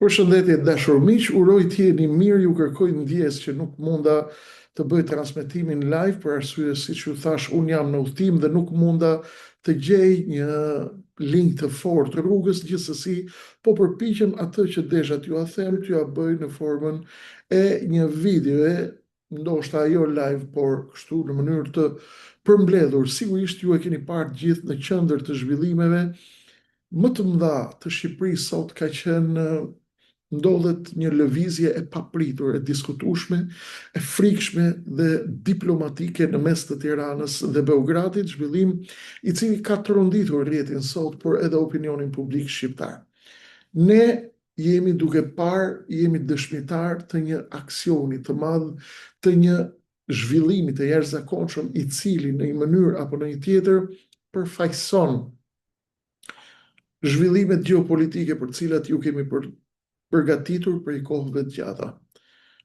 Përshëndetje dashur miq, uroj të jeni mirë, ju kërkoj ndjes që nuk munda të bëj transmetimin live për arsye siç ju thash, unë jam në udhtim dhe nuk munda të gjej një link të fortë rrugës, gjithsesi po përpiqem atë që desha t'ju a them, t'ju a bëj në formën e një videoe, ndoshta jo live, por kështu në mënyrë të përmbledhur. Sigurisht ju e keni parë gjithë në qendër të zhvillimeve më të mëdha të Shqipërisë sot ka qenë ndodhet një lëvizje e papritur, e diskutueshme, e frikshme dhe diplomatike në mes të Tiranës dhe Beogradit, zhvillim i cili ka tronditur rrjetin sot, por edhe opinionin publik shqiptar. Ne jemi duke parë, jemi dëshmitar të një aksioni të madh, të një zhvillimi të jashtëzakonshëm i cili në një mënyrë apo në një tjetër përfaqëson zhvillimet gjeopolitike për cilat ju kemi përgatitur për i kohëve të gjata.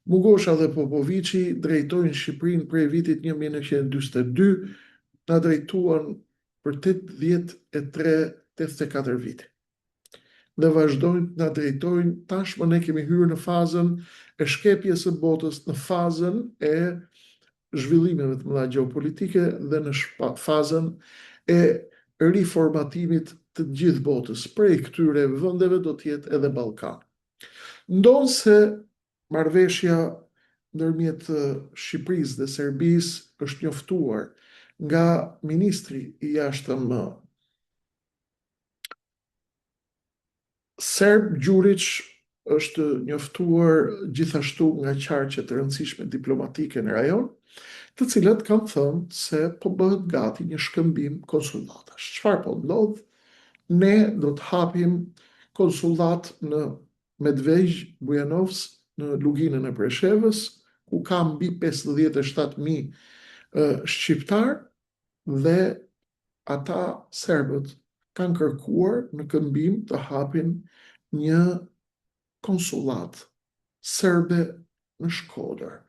Mugosha dhe Popovici drejtojnë Shqipërinë prej vitit 1942, na drejtuan për 83-84 vite. Dhe vazhdojnë na drejtojnë, tashmë ne kemi hyrë në fazën e shkepjes së botës, në fazën e zhvillimeve të mëdha gjeopolitike dhe në fazën e riformatimit të gjithë botës. Prej këtyre vendeve do të jetë edhe Ballkani. Ndonë se marrëveshja ndërmjet Shqipërisë dhe Serbisë është njoftuar nga ministri i jashtëm serb Gjurić, është njoftuar gjithashtu nga qarqe të rëndësishme diplomatike në rajon, të cilat kanë thënë se po bëhet gati një shkëmbim konsullatash. Çfarë po ndodh? Ne do të hapim konsullat në Medvej Bujanovsk, në luginën e Preshevës, ku ka mbi 57.000 shqiptar, dhe ata serbët kanë kërkuar në këmbim të hapin një konsullat serbe në Shkodër.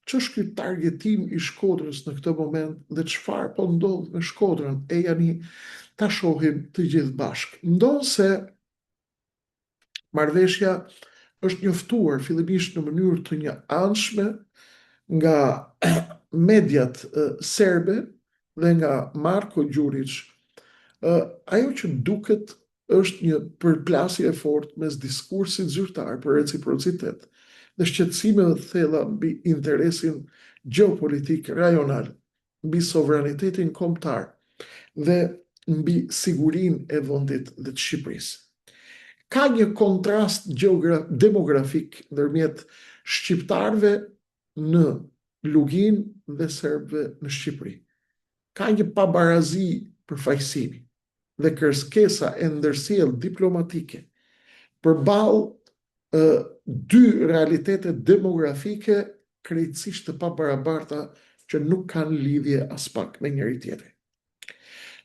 Ç'është ky targetim i Shkodrës në këtë moment dhe çfarë po ndodh në Shkodrën? E jani ta shohim të gjithë bashkë. Ndonë se marrëveshja është njoftuar fillimisht në mënyrë të një anshme nga mediat serbe dhe nga Marko Gjurić, ajo që duket është një përplasje e fortë mes diskursit zyrtar për reciprocitet dhe shqetësimeve të thella mbi interesin gjeopolitik rajonal, mbi sovranitetin kombëtar dhe mbi sigurinë e vendit dhe të Shqipërisë. Ka një kontrast demografik ndërmjet shqiptarëve në Luginë dhe serbëve në Shqipëri. Ka një pabarazi përfaqësimi dhe kërkesa e ndërsjellë diplomatike përballë dy realitete demografike krejtësisht të pabarabarta që nuk kanë lidhje as pak me njëri tjetrin.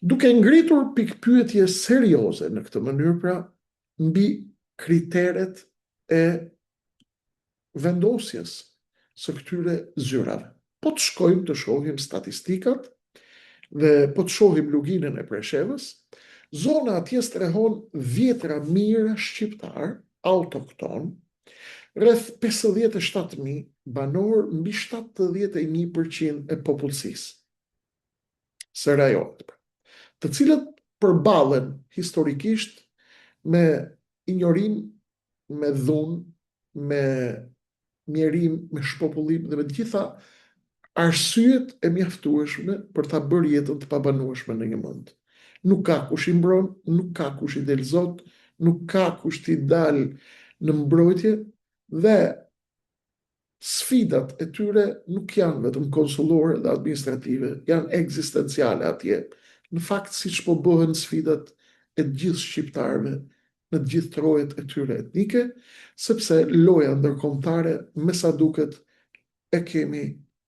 Duke ngritur pikpyetje serioze në këtë mënyrë, pra, mbi kriteret e vendosjes së këtyre zyrave. Po të shkojmë të shohim statistikat dhe po të shohim luginën e Preshevës, zona atje strehon vjetra mijëra shqiptar autokton, rreth 57.000 banor mbi 71% e popullsisë së rajonit, të cilët përballen historikisht me injorim, me dhunë, me mjerim, me shpopullim dhe me të gjitha arsyet e mjaftueshme për ta bërë jetën të pabanueshme në një vend. Nuk ka kush i mbron, nuk ka kush i del zot, nuk ka kush t'i dal në mbrojtje, dhe sfidat e tyre nuk janë vetëm konsullore dhe administrative, janë ekzistenciale atje. Në fakt, siç po bëhen sfidat e gjithë shqiptarëve në të gjithë trojet e tyre etnike, sepse loja ndërkombëtare me sa duket e kemi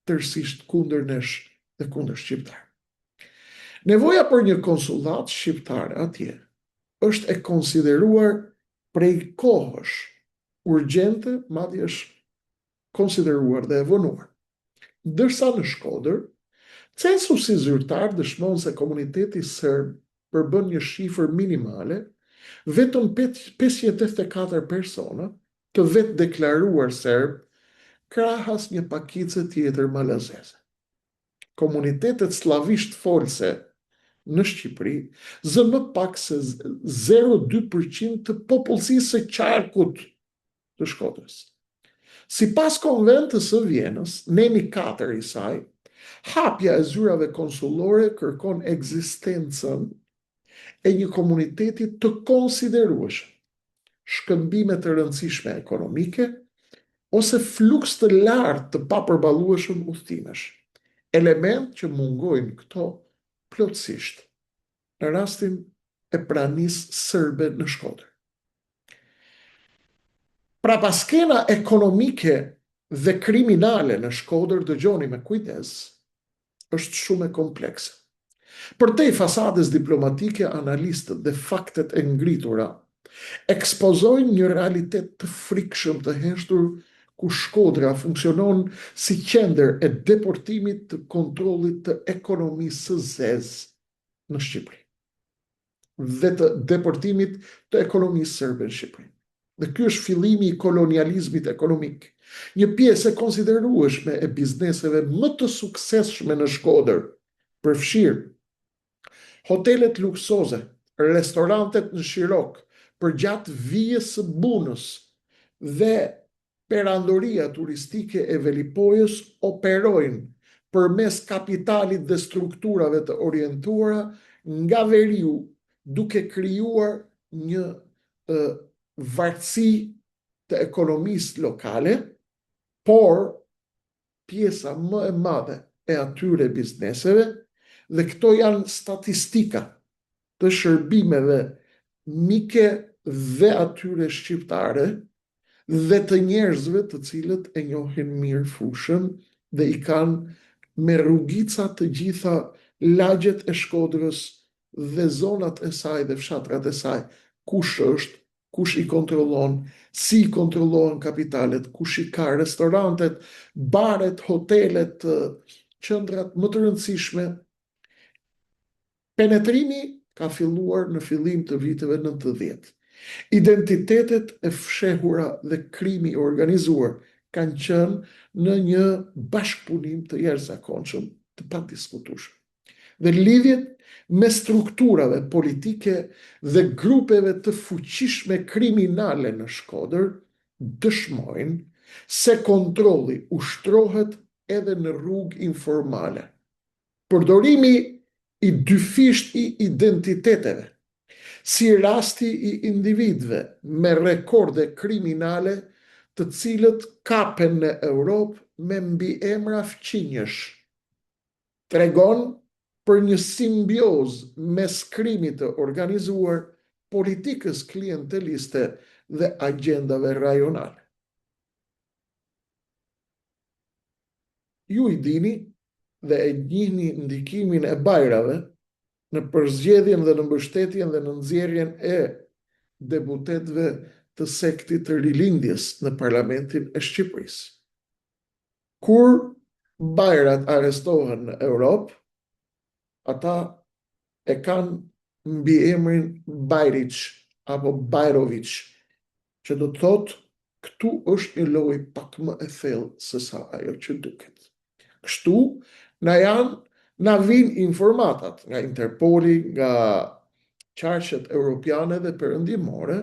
tërësisht kundër nesh dhe kundër shqiptar. Nevoja për një konsullat shqiptar atje është e konsideruar prej kohësh urgjente, madje është konsideruar dhe e vonuar. Ndërsa në Shkodër, censusi zyrtar dëshmon se komuniteti serb përbën një shifër minimale, vetëm 584 persona, të vetë deklaruar serb, krahas një pakice tjetër malazeze. Komunitetet slavisht folse në Shqipëri zënë më pak se 0,2% të popullsisë së qarkut të Shkodrës. Sipas konventës së Vjenës, neni 4 i saj, hapja e zyrave konsullore kërkon ekzistencën e një komuniteti të konsiderueshëm, shkëmbime të rëndësishme ekonomike ose fluks të lartë të papërballueshëm udhëtimesh, element që mungojnë këto plotësisht në rastin e pranisë serbe në Shkodër. Pra paskena ekonomike dhe kriminale në Shkodër, dëgjoni me kujdes, është shumë e komplekse. Përtej fasades diplomatike, analistët dhe faktet e ngritura ekspozojnë një realitet të frikshëm të heshtur ku Shkodra funksionon si qendër e deportimit të kontrollit të ekonomisë së zezë në Shqipëri dhe të deportimit të ekonomisë serbe në Shqipëri. Dhe ky është fillimi i kolonializmit ekonomik, një pjesë e konsiderueshme e bizneseve më të suksesshme në Shkodër, përfshirë hotelet luksoze, restorantet në Shirok, përgjatë vijës së Bunës dhe perandoria turistike e Velipojës operojnë përmes kapitalit dhe strukturave të orientuara nga veriu, duke krijuar një varësi të ekonomisë lokale, por pjesa më e madhe e atyre bizneseve, dhe këto janë statistika të shërbimeve mike dhe atyre shqiptare dhe të njerëzve të cilët e njohin mirë fushën dhe i kanë me rrugica të gjitha lagjet e Shkodrës dhe zonat e saj dhe fshatrat e saj, kush është, kush i kontrollon, si i kontrollohen kapitalet, kush i ka restorantet, baret, hotelet, qendrat më të rëndësishme. Penetrimi ka filluar në fillim të viteve 90. Identitetet e fshehura dhe krimi organizuar kanë qenë në një bashkëpunim të jashtëzakonshëm, të padiskutueshëm. Dhe lidhjet me strukturave politike dhe grupeve të fuqishme kriminale në Shkodër dëshmojnë se kontrolli ushtrohet edhe në rrugë informale. Përdorimi i dyfisht i identiteteve, si rasti i individëve me rekorde kriminale të cilët kapen në Europë me mbiemra fqinjësh, tregon për një simbiozë mes krimit të organizuar, politikës klienteliste dhe agjendave rajonale. Ju i dini dhe e njihni ndikimin e Bajrave në përzgjedhjen dhe në mbështetjen dhe në nxjerrjen e deputetëve të sektit të rilindjes në Parlamentin e Shqipërisë. Kur Bajrat arrestohen në Europë, ata e kanë mbiemrin Bajrić apo Bajrović, që do të thotë këtu është një lojë pak më e thellë se sa ajo që duket. Kështu na vijnë informatat nga Interpoli, nga qarqet europiane dhe perëndimore,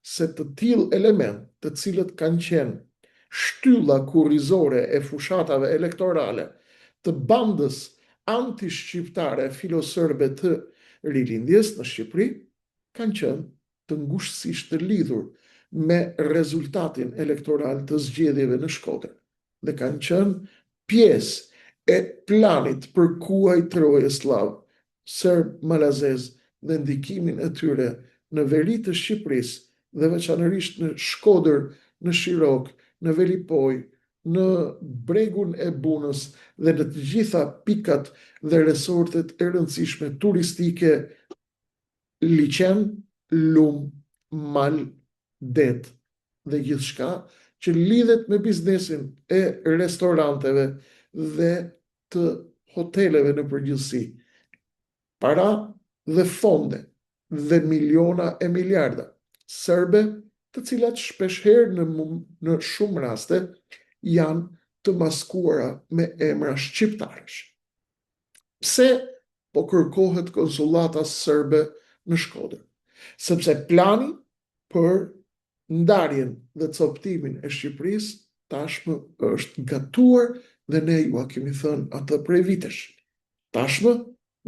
se të tillë element, të cilët kanë qenë shtylla kurrizore e fushatave elektorale të bandës anti-shqiptare filoserbe të rilindjes në Shqipëri, kanë qenë të ngushtësisht të lidhur me rezultatin elektoral të zgjedhjeve në Shkodër dhe kanë qenë pjesë e planit për kuaj Troje-Slav, serb malazez dhe ndikimin e tyre në veri të Shqipërisë dhe veçanërisht në Shkodër, në Shirok, në Velipoj, në bregun e Bunës dhe në të gjitha pikat dhe resortet e rëndësishme turistike, liqen, lum, mal, det dhe gjithçka që lidhet me biznesin e restoranteve dhe të hoteleve në përgjithësi. Para dhe fonde dhe miliona e miliarda serbe të cilat shpeshherë në shumë raste janë të maskuara me emra shqiptarësh. Pse po kërkohet konsulata serbe në Shkodër? Sepse plani për ndarjen dhe coptimin e Shqipërisë tashmë është gatuar dhe ne ju a kemi thënë atë prej vitesh. Tashmë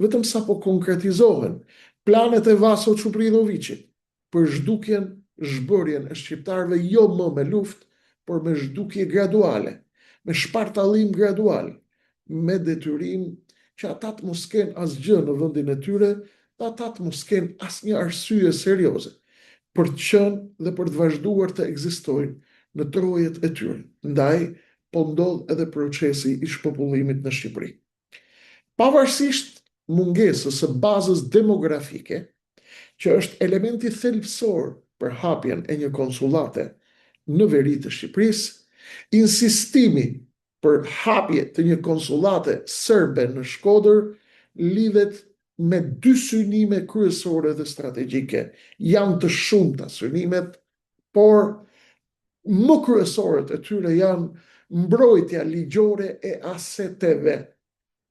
vetëm sa po konkretizohen planet e Vaso Çupridoviçit për zhdukjen e shqiptarëve jo më me luftë, por me zhdukje graduale, me shpartallim gradual, me detyrim që ata të mos kenë asgjë në vendin e tyre, dhe ata të mos kenë asnjë arsye serioze për të qenë dhe për të vazhduar të ekzistojnë në trojet e tyre. Ndaj, po ndodh edhe procesi i shpopullimit në Shqipëri. Pavarësisht mungesës së bazës demografike, që është elementi thelbësor për hapjen e një konsullate në veri të Shqipërisë, insistimi për hapje të një konsullate serbe në Shkodër lidhet me dy synime kryesore dhe strategjike. Janë të shumta synimet, por më kryesorët e tyre janë mbrojtja ligjore e aseteve,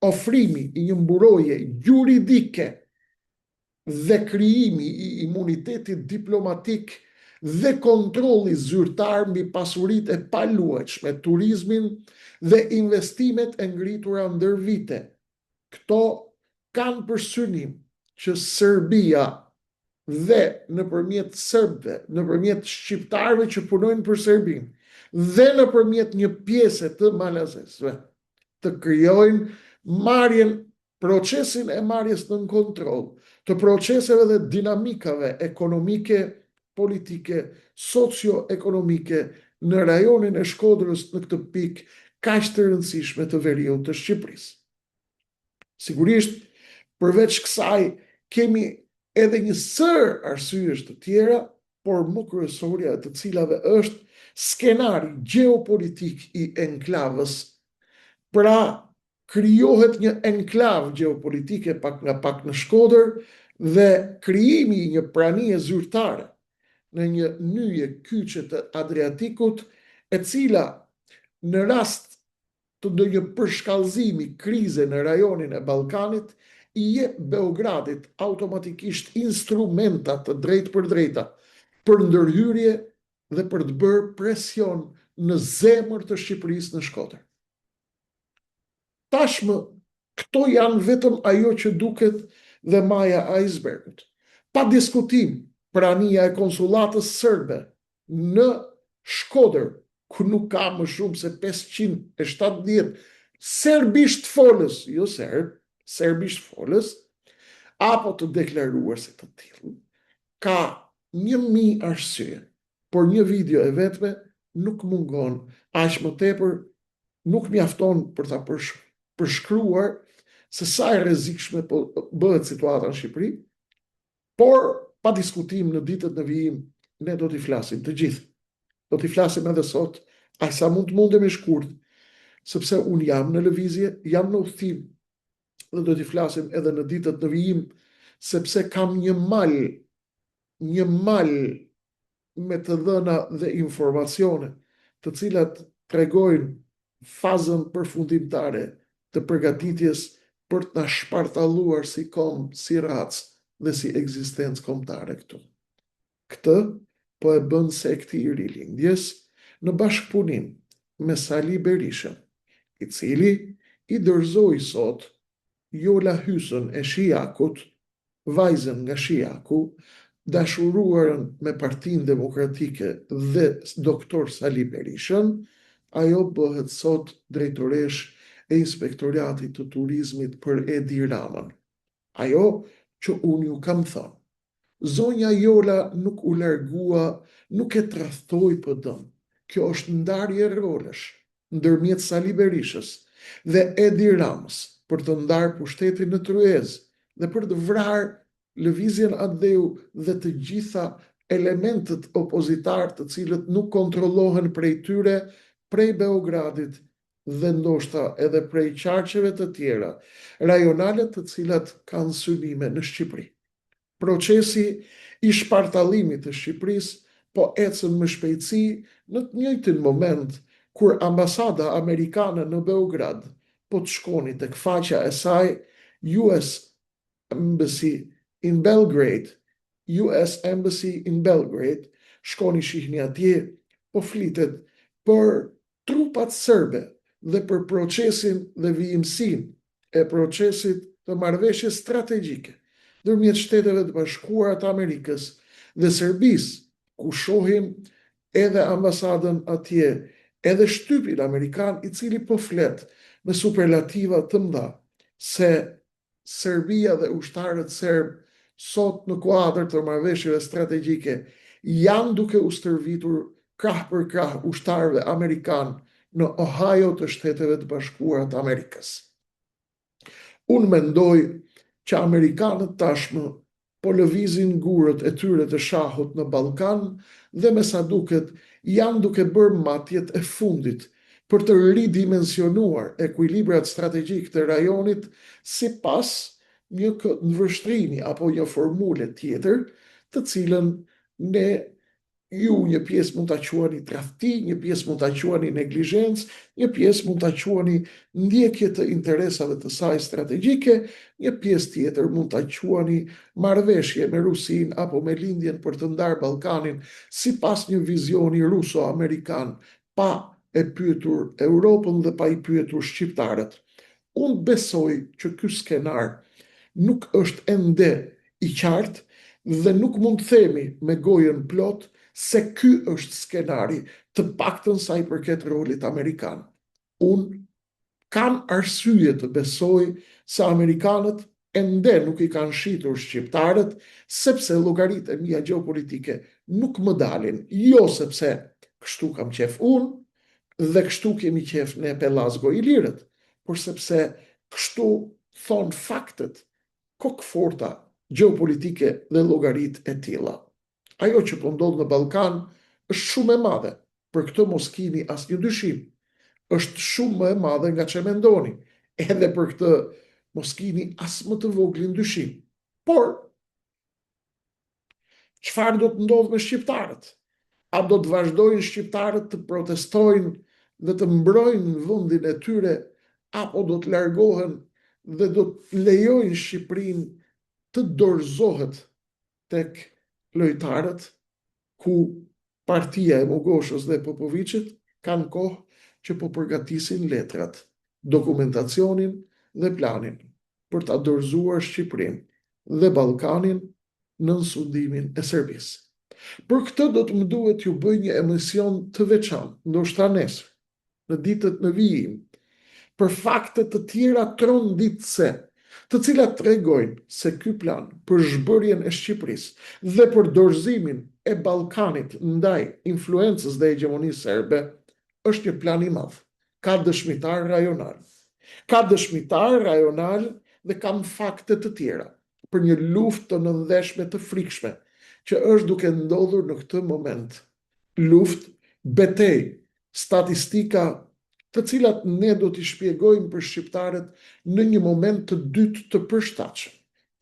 ofrimi i një mburoje juridike dhe krijimi i imunitetit diplomatik dhe kontrolli zyrtar mbi pasuritë e paluajtshme, turizmin dhe investimet e ngritura ndër vite. Këto kanë për synim që Serbia dhe nëpërmjet serbëve, nëpërmjet shqiptarëve që punojnë për Serbinë dhe nëpërmjet një pjese të malazesëve, të krijojnë procesin e marrjes nën kontroll të proceseve dhe dinamikave ekonomike, politike, socio-ekonomike në rajonin e Shkodrës në këtë pikë kaq të rëndësishme të veriut të Shqipërisë. Sigurisht, përveç kësaj, kemi edhe një sër arsyesh të tjera, por më kryesorja të cilave është skenari gjeopolitik i enklavës. Pra, krijohet një enklav gjeopolitike pak nga pak në Shkodër dhe krijimi i një pranie zyrtare në një nyje kyçe të Adriatikut, e cila në rast të ndonjë përshkallëzimi krize në rajonin e Ballkanit i jep Beogradit automatikisht instrumenta të drejtë për drejta për ndërhyrje dhe për të bërë presion në zemër të Shqipërisë në Shkodër. Tashmë, këto janë vetëm ajo që duket dhe maja e icebergut. Pa diskutim, prania e konsullatës serbe në Shkodër, ku nuk ka më shumë se 570 serbisht folës, jo serbisht folës, apo të deklaruar se të tillë, ka 1000 arsye, por një video e vetme nuk mungon, aq më tepër nuk mjafton për ta përshkruar se sa e rrezikshme po bëhet situata në Shqipëri, por pa diskutim në ditët në vijim ne do t'i flasim të gjithë. Do t'i flasim edhe sot, aq sa mundemi shkurt, sepse unë jam në lëvizje, jam në udhtim, dhe do t'i flasim edhe në ditët në vijim, sepse kam një mal me të dhëna dhe informacione, të cilat tregojnë fazën përfundimtare të përgatitjes për të na shpartalluar si kom, si racë dhe si ekzistencë kombëtare këtu. Këtë po e bën sekti i rilindjes në bashkëpunim me Sali Berishën, i cili i dorëzoi sot Jola Hysën e Shijakut, vajzën nga Shijaku, dashuruarën me Partinë Demokratike dhe doktor Sali Berishën. Ajo bëhet sot drejtoresh e Inspektoriatit të Turizmit për Edi Ramën. Ajo që unë ju kam thënë. Zonja Jola nuk u largua, nuk e tradhtoi PD-n. Kjo është ndarje rolesh ndërmjet Sali Berishës dhe Edi Ramës për të ndarë pushtetin në Tryezë dhe për të vrarë lëvizjen Adeu dhe të gjitha elementet opozitar të cilët nuk kontrollohen prej tyre, prej Beogradit dhe ndoshta edhe prej qarqeve të tjera rajonale të cilat kanë synime në Shqipëri. Procesi i shpartallimit të Shqipërisë po ecën me shpejtësi në të njëjtin moment kur ambasada amerikane në Beograd po të shkoni tek faqja e saj US Embassy in Belgrade, US Embassy in Belgrade, shkoni shihni atje, po flitet për trupat serbe dhe për procesin dhe vijimësin e procesit të marrëveshjes strategjike ndërmjet Shteteve të Bashkuara të Amerikës dhe Serbisë, ku shohim edhe ambasadën atje, edhe shtypin amerikan i cili po flet me superlativa të mëdha se Serbia dhe ushtarët serb sot në kuadër të marrëveshjeve strategjike janë duke u stërvitur krah për krah ushtarëve amerikan në Ohio të Shteteve të Bashkuara të Amerikës. Unë mendoj që amerikanët tashmë po lëvizin gurët e tyre të shahut në Ballkan dhe me sa duket janë duke bërë matjet e fundit për të ridimensionuar ekuilibrat strategjik të rajonit sipas një vështrimi apo një formule tjetër, të cilën ne ju një pjesë mund ta quani tradhti, një pjesë mund ta quani neglizhencë, një pjesë mund ta quani ndjekje të interesave të saj strategjike, një pjesë tjetër mund ta quani marrëveshje me Rusinë apo me lindjen për të ndarë Ballkanin sipas një vizioni ruso-amerikan, pa e pyetur Europën dhe pa i pyetur shqiptarët. Unë besoj që ky skenar nuk është ende i qartë dhe nuk mund të themi me gojën plot se ky është skenari, të paktën sa i përket rolit amerikan. Unë kam arsye të besoj se amerikanët ende nuk i kanë shitur shqiptarët, sepse llogaritë e mia gjeopolitike nuk më dalin, jo sepse kështu kam qef unë dhe kështu kemi qef ne Pellazgo Ilirët, por sepse kështu thon faktet kokëforta gjeopolitike dhe llogaritë e tilla. Ajo që po ndodh në Ballkan është shumë e madhe, për këtë mos keni asnjë dyshim. Është shumë më e madhe nga që mendoni, edhe për këtë mos keni as më të voglin dyshim. Por, çfarë do të ndodh me shqiptarët? A do të vazhdojnë shqiptarët të protestojnë dhe të mbrojnë vendin e tyre, apo do të largohen dhe do të lejojnë Shqipërinë të dorëzohet tek lojtarët, ku partia e Mogoshës dhe Popoviçit kanë kohë që po përgatisin letrat, dokumentacionin dhe planin për ta dorëzuar Shqipërinë dhe Ballkanin në sundimin e Serbisë. Për këtë do të më duhet ju bëj një emision të veçantë, ndoshta nesër, në ditët në vijim, për fakte të tjera tronditëse, të cilat tregojnë se ky plan për zhbërjen e Shqipërisë dhe për dorëzimin e Ballkanit ndaj influencës dhe hegemonisë serbe është një plan i madh. Ka dëshmitar rajonal. Ka dëshmitar rajonal dhe kam fakte të tjera për një luftë të nëndeshme të frikshme që është duke ndodhur në këtë moment. Luftë, betejë, statistika të cilat ne do t'i shpjegojmë për shqiptarët në një moment të dytë të përshtatshëm.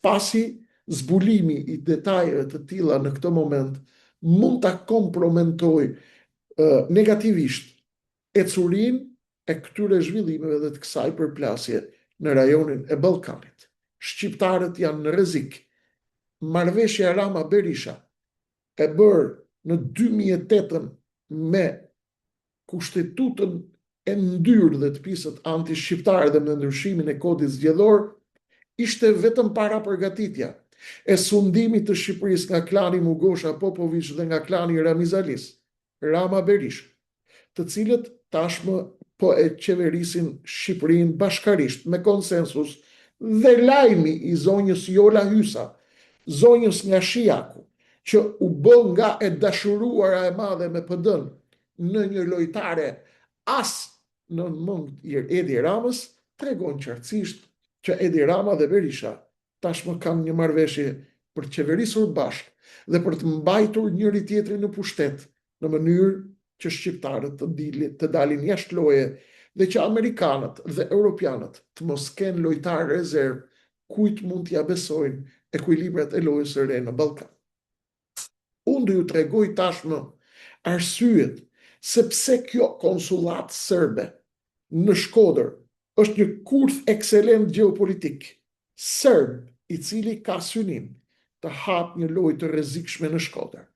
Pasi zbulimi i detajeve të tilla në këtë moment mund ta komprometoj negativisht ecurinë e këtyre zhvillimeve dhe të kësaj përplasje në rajonin e Ballkanit. Shqiptarët janë në rrezik. Marrëveshja Rama-Berisha e bërë në 2008 me kushtetutën e ndyrë dhe të pisët anti-shqiptare dhe me ndryshimin e kodit zgjedhor, ishte vetëm para përgatitja e sundimit të Shqipërisë nga klani Mugosha Popoviç dhe nga klani Ramizalis, Rama-Berisha, të cilët tashmë po e qeverisin Shqipërinë bashkarisht me konsensus, dhe lajmi i zonjës Jola Hysa, zonjës nga Shijaku, që u bë nga e dashuruara e madhe me PD-n në një lojtare as në mend i Edi Ramës, tregon qartësisht që Edi Rama dhe Berisha tashmë kanë një marrëveshje për të qeverisur bashkë dhe për të mbajtur njëri tjetrin në pushtet në mënyrë që shqiptarët të dalin jashtë loje dhe që amerikanët dhe europianët të mos kenë lojtarë rezervë kujt mund t'ja besojnë ekuilibrat e lojës së re në Ballkan. Unë Unë do ju tregoj tashmë arsyet sepse kjo konsullat serbe në Shkodër është një kurth ekselent geopolitik. Serb i cili ka synim të hapë një lojë të rrezikshme në Shkodër.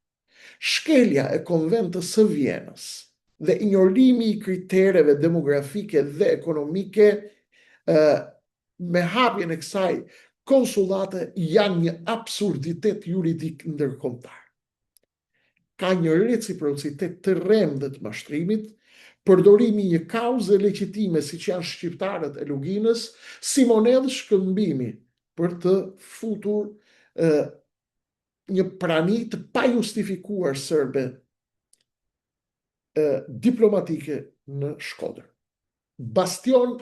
Shkelja e konventës së Vienës dhe injorimi i kritereve demografike dhe ekonomike me hapjen e kësaj konsullate janë një absurditet juridik ndërkombëtar. Ka një reciprocitet të rrem dhe të mashtrimit, përdorimi një kauze legjitime si që janë shqiptarët e Luginës, si monedhë shkëmbimi për të futur një prani të pa justifikuar serbe diplomatike në Shkodër. Bastion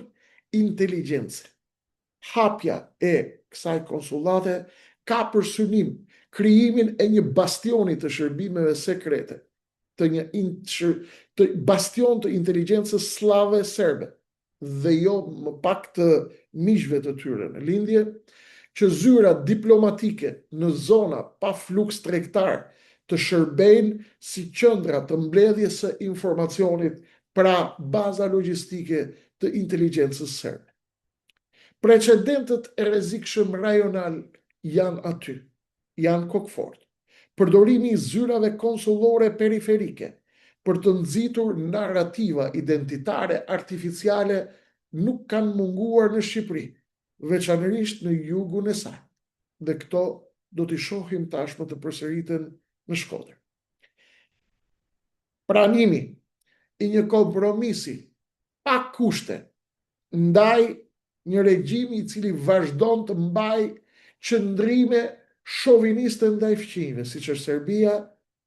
inteligjencë. Hapja e kësaj konsullate ka për synim krijimin e një bastioni të shërbimeve sekrete, të bastion të inteligjencës slave serbe, dhe jo më pak të miqve të tyre në lindje, që zyra diplomatike në zona pa fluks tregtar të shërbejnë si qendra të mbledhjes së informacionit, pra baza logjistike të inteligjencës serbe. Precedentet e rrezikshëm rajonal janë aty, janë kokfort. Përdorimi i zyrave konsullore periferike për të nxitur narrativa identitare artificiale nuk kanë munguar në Shqipëri, veçanërisht në jugun e saj. Dhe këto do t'i shohim tashmë të përsëriten në Shkodër. Pranimi i një kompromisi pa kushte ndaj një regjimi i cili vazhdon të mbaj qëndrime shoviniste ndaj fqinjve, siç është Serbia,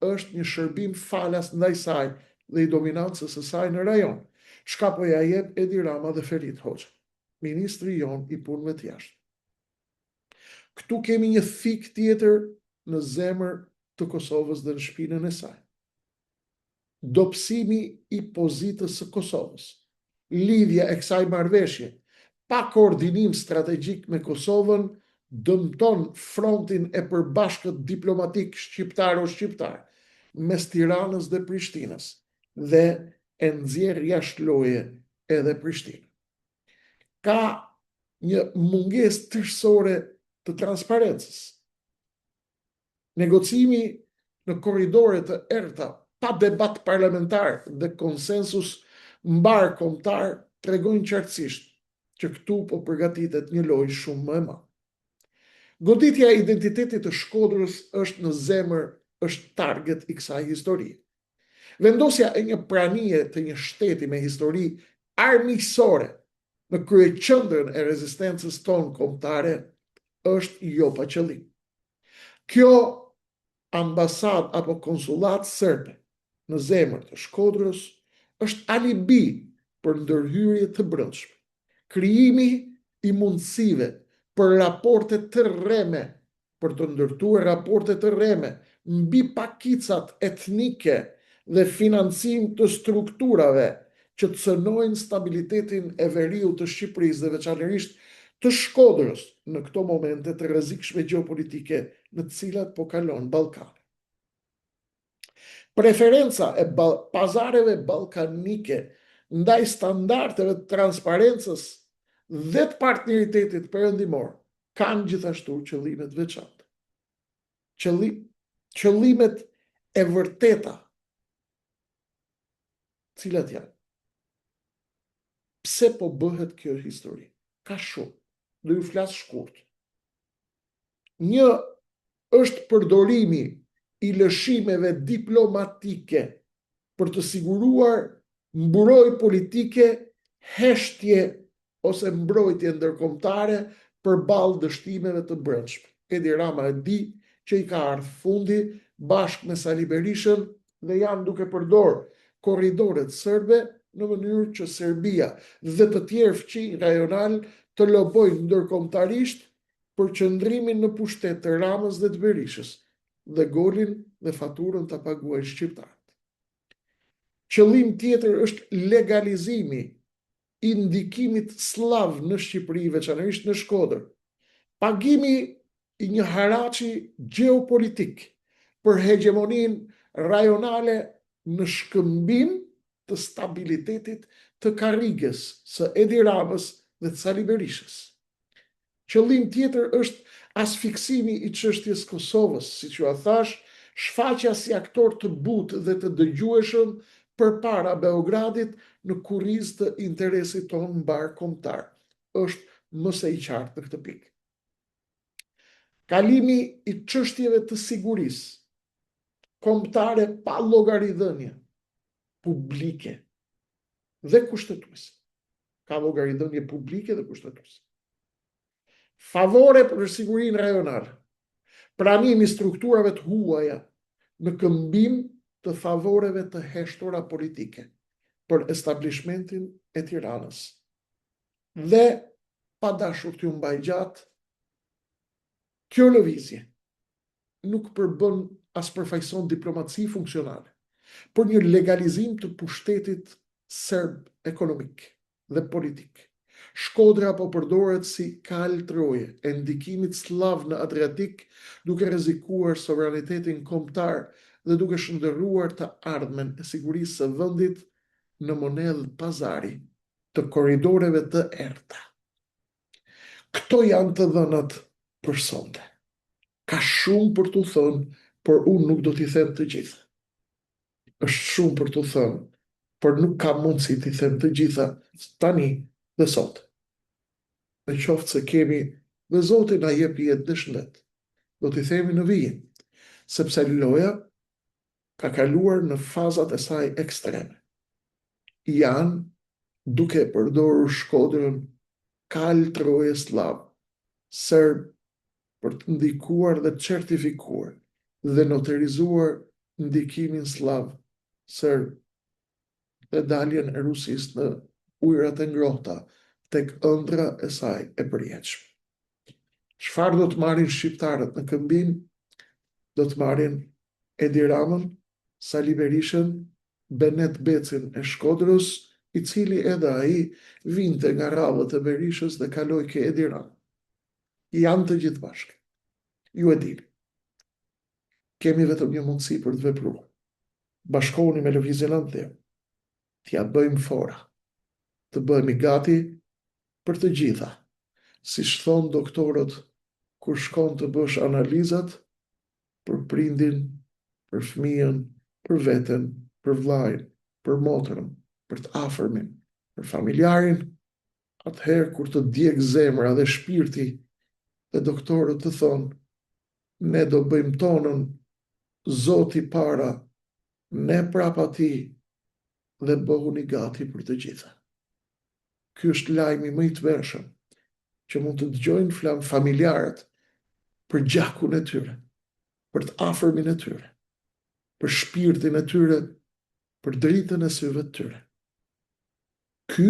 është një shërbim falas ndaj saj dhe i dominancës së saj në rajon. Çka po ja jep Edi Rama dhe Ferit Hoxha, ministri jon i punëve të jashtme. Këtu kemi një thik tjetër në zemër të Kosovës dhe në shpinën e saj. Dobësimi i pozitës së Kosovës, lidhja e kësaj marrëveshje pa koordinim strategjik me Kosovën dëmton frontin e përbashkët diplomatik shqiptaro-shqiptar mes Tiranës dhe Prishtinës dhe e nxjerr jashtë loje edhe Prishtinë. Ka një mungesë tërësore të transparencës. Negocimi në korridore të errta pa debat parlamentar dhe konsensus mbar kombëtar tregojnë qartësisht që këtu po përgatitet një lojë shumë më e madhe. Goditja e identitetit të Shkodrës është në zemër, është target i kësaj historie. Vendosja e një pranie të një shteti me histori armiqësore në kryeqendrën e rezistencës tonë kombëtare është jo pa qëllim. Kjo ambasadë apo konsullat serbe në zemër të Shkodrës është alibi për ndërhyrje të brendshme. Krijimi i mundësive për raporte të rreme, për të ndërtuar raporte të rreme mbi pakicat etnike dhe financim të strukturave që të cënojnë stabilitetin e veriut të Shqipërisë dhe veçanërisht të Shkodrës në këto momente të rrezikshme gjeopolitike në të cilat po kalon Ballkani. Preferenca e pazareve ballkanike ndaj standardeve të transparencës dhe të partneritetit perëndimor kanë gjithashtu qëllimet veçanta. Qëllimet e vërteta, cilat janë? Pse po bëhet kjo histori? Ka shumë, do ju flas shkurt. Një është përdorimi i lëshimeve diplomatike për të siguruar mburojtje politike, heshtje ose mbrojtje ndërkombëtare përballë dështimeve të brendshme. Edi Rama e di që i ka ardhur fundi bashkë me Sali Berishën dhe janë duke përdorur korridoret serbe në mënyrë që Serbia dhe të tjerë fqinj rajonal të lobojnë ndërkombëtarisht për qëndrimin në pushtet të Ramës dhe të Berishës dhe golin dhe faturën të paguajnë shqiptarët. Qëllim tjetër është legalizimi i ndikimit slav në Shqipëri, veçanërisht në Shkodër. Pagimi i një haraçi gjeopolitik për hegemonin rajonale në shkëmbim të stabilitetit të karrigës së Edi Ramës dhe të Sali Berishës. Qëllim tjetër është asfiksimi i çështjes Kosovës, siç ju thash, shfaqja si aktor të butë dhe të dëgjueshëm përpara Beogradit në kurriz të interesit tonë mbar kombëtar. Është më së i qartë në këtë pikë. Kalimi i çështjeve të sigurisë kombëtare pa llogaridhënie publike dhe kushtetuese. Ka llogaridhënie publike dhe kushtetuese. Favore për sigurinë rajonale. Pranimi strukturave të huaja në këmbim të favoreve të heshtura politike për establishmentin e Tiranës. Dhe pa dashur t'ju mbaj gjatë, kjo lëvizje nuk përbën as përfaqëson diplomaci funksionale, por një legalizim të pushtetit serb ekonomik dhe politik. Shkodra po përdoret si kal troje e ndikimit slav në Adriatik, duke rrezikuar sovranitetin kombëtar dhe duke shndërruar të ardhmen e sigurisë së vendit në monedhë pazari të korridoreve të errta. Këto janë të dhënat për sonte. Ka shumë për t'u thënë, por unë nuk do t'i them të gjitha. Është shumë për t'u thënë, por nuk kam mundësi t'i them të gjitha tani dhe sot. Në qoftë se kemi dhe Zoti na jep jetë dhe shëndet, do t'i themi në vijim, sepse loja ka kaluar në fazat e saj ekstreme. Janë duke përdorur shkodrën kal troje slav, serb, për të ndikuar dhe certifikuar dhe noterizuar ndikimin slav, serb dhe daljen e Rusisë në ujërat e ngrohta tek ëndra e saj e përjetshme. Çfarë do të marrin shqiptarët në këmbim? Do të marrin Edi Ramën, Sali Berishën, Benet Becin e Shkodrës, i cili edhe ai vinte nga rradhët e Berishës dhe kaloi ke Edi Ramën. Janë të gjithë bashkë. Ju e dini. Kemi vetëm një mundësi për të vepruar. Bashkohuni me lëvizjen anëthe. T'ja bëjmë fora. Të bëhemi gati për të gjitha. Siç thon doktorët kur shkon të bësh analizat për prindin, për fëmijën, për veten, për vllajën, për motrën, për të afërmin, për familjarin, atëherë kur të djeg zemra dhe shpirti, dhe doktorët të thonë, ne do bëjmë tonën, Zoti para, ne prapa ti, dhe bëhuni gati për të gjitha. Ky është lajmi më i tmerrshëm që mund të dëgjojnë flam familjarët për gjakun e tyre, për të afërmin e tyre, për shpirtin e tyre, për dritën e syve të tyre. Ky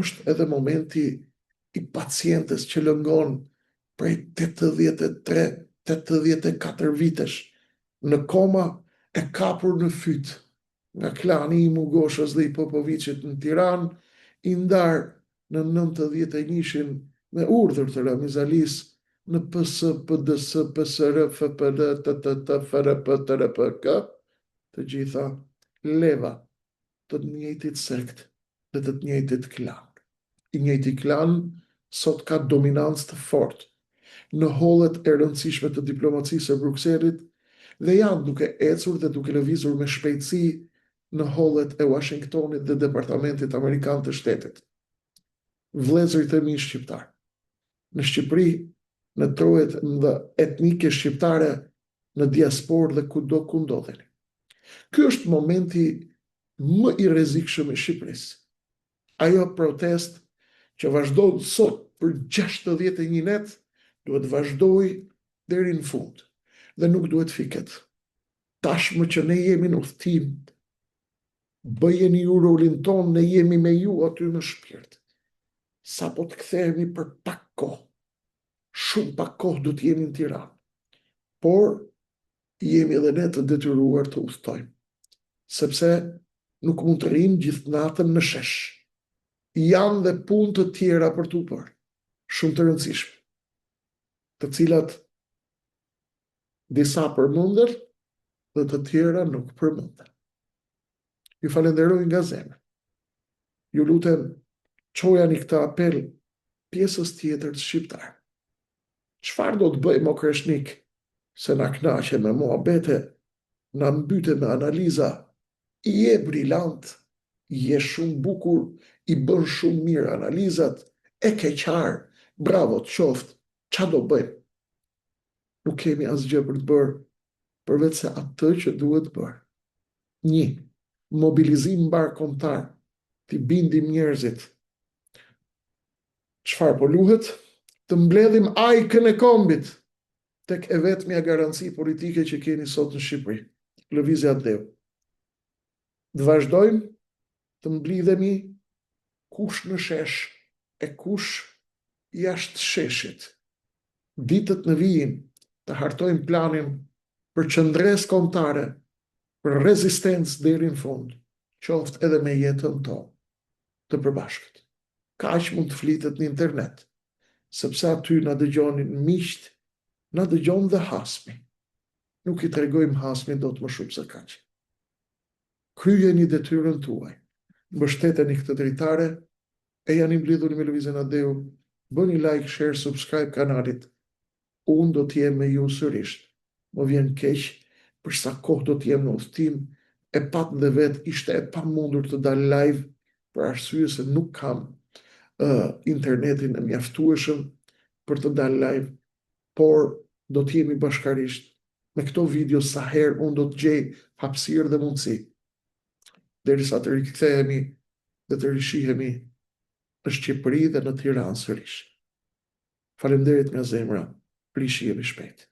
është edhe momenti i pacientes që lëngon prej 83-84 vitesh në koma e kapur në fyt nga klani i Mugoshës dhe i Popoviçit në Tiranë, i ndar në 91-shin me urdhër të Ramizalis në PS, PDS, PSR, FPL, TTT, FRP, TRPK, të gjitha leva të njëjtit sekt dhe të njëjtit klan. I njëjti klan sot ka dominancë të fortë në hollet e rëndësishme të diplomacisë së Brukselit dhe janë duke ecur dhe duke lëvizur me shpejtësi në hollet e Washingtonit dhe Departamentit Amerikan të Shtetit. Vëllezërit e mi shqiptar, në Shqipëri, në trojet dhe etnike shqiptare, në diasporë dhe kudo ku ndodheni. Ky është momenti më i rrezikshëm i Shqipërisë. Ajo protest që vazhdon sot për 61 net, duhet vazhdoj deri në fund dhe nuk duhet fiket. Tashmë që ne jemi në udhtim, bëjeni ju rolin ton, ne jemi me ju aty në shpirt. Sa po të kthehemi për pak kohë, shumë pak kohë do të jemi në Tiranë, por jemi edhe ne të detyruar të udhtojmë, sepse nuk mund të rrim gjithë natën në shesh. Janë dhe punë të tjera për t'u bërë, shumë të rëndësishme, të cilat disa përmendër, dhe të tjera nuk përmenden. Ju falenderoj nga zemra. Ju lutem, çojani këtë apel pjesës tjetër të shqiptarë. Çfarë do të bëjmë o Kreshnik, se na knaqe me muhabete, na mbyte me analiza, i je brillant, i je shumë bukur, i bën shumë mirë analizat, e ke qarë, bravo të qoftë, qa do bëjmë? Nuk kemi asgjë për të bërë, përveç se atë që duhet bërë. 1. Mobilizim mbarkombëtar, t'i bindim njerëzit. Çfarë po luhet? Të mbledhim ajkën e kombit tek e vetmja garanci politike që keni sot në Shqipëri, lëvizja Deu. Të vazhdojmë të mblidhemi kush në shesh e kush jashtë sheshit. Ditët në vijim të hartojmë planin për qëndres kombëtare, për rezistencë deri në fund, qoftë edhe me jetën tonë të përbashkët. Kaq mund të flitet në internet, sepse aty na dëgjonin miqt, na dëgjon dhe hasmi. Nuk i tregojmë hasmin dot më shumë se kaq. Kryeni detyrën tuaj, mbështeteni këtë dritare, e janë mblidhur me Lëvizjen Adeu, bëni like, share, subscribe kanalit. Unë do t'jem me ju sërish. Më vjen keq, për sa kohë do t'jem në udhtim, e pat dhe vetë ishte e pamundur të dal live, për arsye se nuk kam internetin e mjaftueshëm për të dal live, por do t'jemi bashkarisht me këto video sa herë unë do të gjej hapësirë dhe mundësi, derisa të rikthehemi dhe të rishihemi në Shqipëri dhe në Tiranë sërish. Faleminderit nga zemra, rishihemi shpejt.